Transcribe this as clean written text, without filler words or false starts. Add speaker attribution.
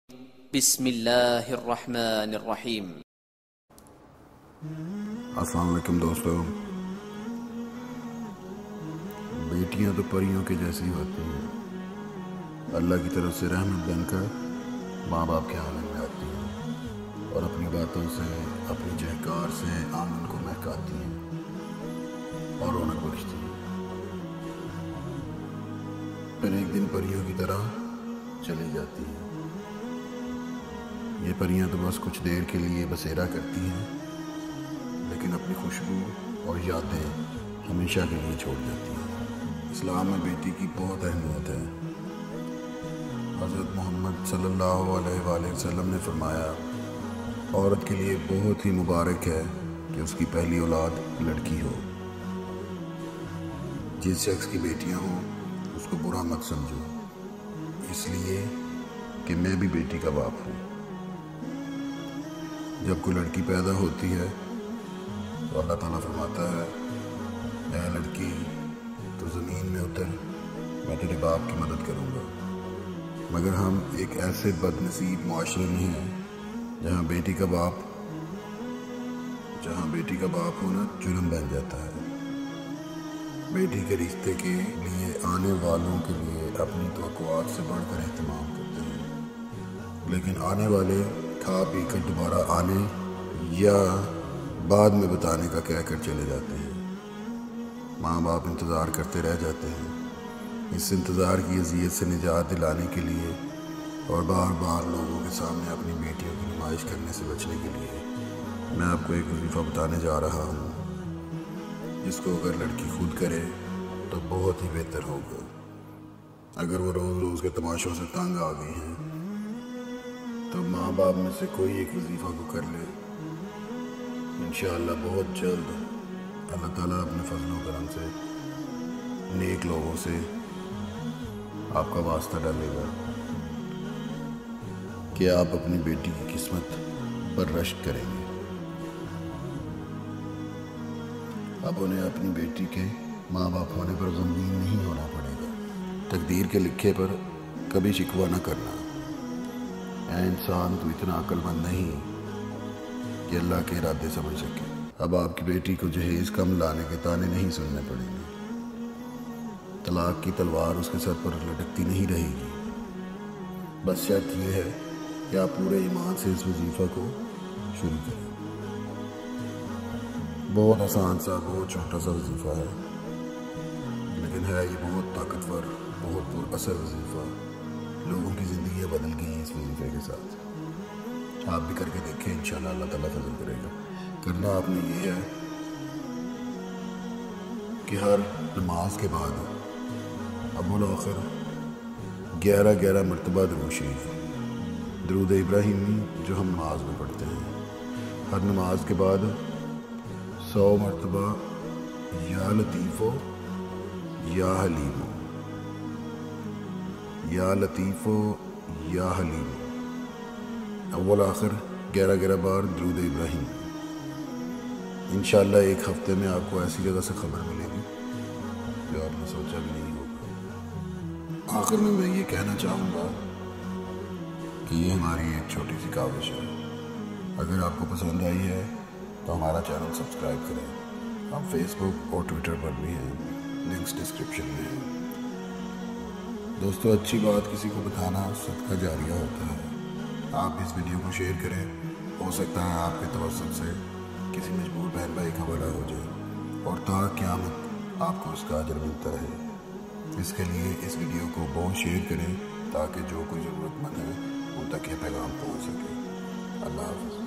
Speaker 1: بسم اللہ الرحمن الرحیم۔
Speaker 2: السلام علیکم دوستوں۔ بیٹیاں تو پریوں کے جیسی ہوتی ہیں، اللہ کی طرف سے رحمت بن کر ماں باپ کے آنگن میں آتی ہیں اور اپنی باتوں سے، اپنی چہکار سے آنگن کو مہکاتی ہیں اور رونق بخشتی ہیں۔ پھر ایک دن پریوں کی طرح چلی جاتی ہیں۔ یہ پریاں تو بس کچھ دیر کے لیے بسیرا کرتی ہیں، لیکن اپنی خوشبو اور یادیں ہمیشہ کے لیے چھوڑ جاتی ہیں۔ اسلام میں بیٹی کی بہت اہمیت ہے۔ حضرت محمد صلی اللہ علیہ وآلہ وسلم نے فرمایا، عورت کے لیے بہت ہی مبارک ہے کہ اس کی پہلی اولاد لڑکی ہو۔ جس شخص کی بیٹیاں ہوں اس کو برا مت سمجھو، اس لیے کہ میں بھی بیٹی کا باپ ہوں۔ جب کوئی لڑکی پیدا ہوتی ہے تو اللہ تعالیٰ فرماتا ہے، اے لڑکی تو زمین میں اتر، میں تیرے باپ کی مدد کروں گا۔ مگر ہم ایک ایسے بد نصیب معاشرے میں ہیں جہاں بیٹی کا باپ ہونا جرم بن جاتا ہے۔ بیٹی کے رشتے کے لیے آنے والوں کے لیے اپنی توقعات سے بڑھ کر اہتمام کرتے ہیں، لیکن آنے والے کھا پی کر دوبارہ آنے یا بعد میں بتانے کا کہہ کر چلے جاتے ہیں۔ ماں باپ انتظار کرتے رہ جاتے ہیں۔ اس انتظار کی اذیت سے نجات دلانے کے لیے اور بار بار لوگوں کے سامنے اپنی بیٹیوں کی نمائش کرنے سے بچنے کے لیے میں آپ کو ایک وظیفہ بتانے جا رہا ہوں، جس کو اگر لڑکی خود کرے تو بہت ہی بہتر ہوگا۔ اگر وہ روز روز کے تماشوں سے تنگ آ گئی ہیں تو ماں باپ میں سے کوئی ایک وظیفہ کو کر لے، انشاءاللہ بہت جلد اللہ تعالیٰ اپنے فضل و کرم سے نیک لوگوں سے آپ کا واسطہ ڈالے گا کہ آپ اپنی بیٹی کی قسمت پر رشک کریں گے۔ اب انہیں اپنی بیٹی کے ماں باپ ہونے پر غمگین نہیں ہونا پڑے گا۔ تقدیر کے لکھے پر کبھی شکوہ نہ کرنا۔ اے انسان، تو اتنا عقل مند نہیں کہ اللہ کے ارادے سمجھ سکے۔ اب آپ کی بیٹی کو جہیز کم لانے کے تانے نہیں سننے پڑیں گے۔ طلاق کی تلوار اس کے سر پر لٹکتی نہیں رہے گی۔ بس شرط یہ ہے کہ آپ پورے ایمان سے اس وظیفہ کو شروع کریں۔ بہت آسان سا، بہت چھوٹا سا وظیفہ ہے، لیکن ہے یہ بہت طاقتور، بہت پر اثر وظیفہ۔ لوگوں کی زندگیاں بدل گئی ہیں اس وظیفے کے ساتھ۔ آپ بھی کر کے دیکھیں، انشاءاللہ اللہ تعالیٰ فضل کرے گا۔ کرنا آپ نے یہ ہے کہ ہر نماز کے بعد اول و آخر 11 مرتبہ درود شریف، درود ابراہیمی جو ہم نماز میں پڑھتے ہیں، ہر نماز کے بعد 100 مرتبہ یا لطیفو یا حلیمو، یا لطیفو یا حلیم، اول آخر 11 بار درود ابراہیم۔ انشاءاللہ ایک ہفتے میں آپ کو ایسی جگہ سے خبر ملے گی جو آپ نے سوچا بھی نہیں ہوگا۔ آخر میں یہ کہنا چاہوں گا کہ یہ ہماری ایک چھوٹی سی کاوش ہے۔ اگر آپ کو پسند آئی ہے تو ہمارا چینل سبسکرائب کریں۔ ہم فیس بک اور ٹویٹر پر بھی ہیں، لنکس ڈسکرپشن میں ہیں۔ دوستو، اچھی بات کسی کو بتانا صدقہ جاریہ ہوتا ہے۔ آپ اس ویڈیو کو شیئر کریں، ہو سکتا ہے آپ کے توسط سے کسی مجبور بہن بھائی کا بھلا ہو جائے اور تا قیامت آپ کو اس کا اجر ملتا رہے۔ اس کے لیے اس ویڈیو کو بہت شیئر کریں تاکہ جو کوئی ضرورت مند ہے ان تک یہ پیغام پہنچ سکے۔ اللہ حافظ۔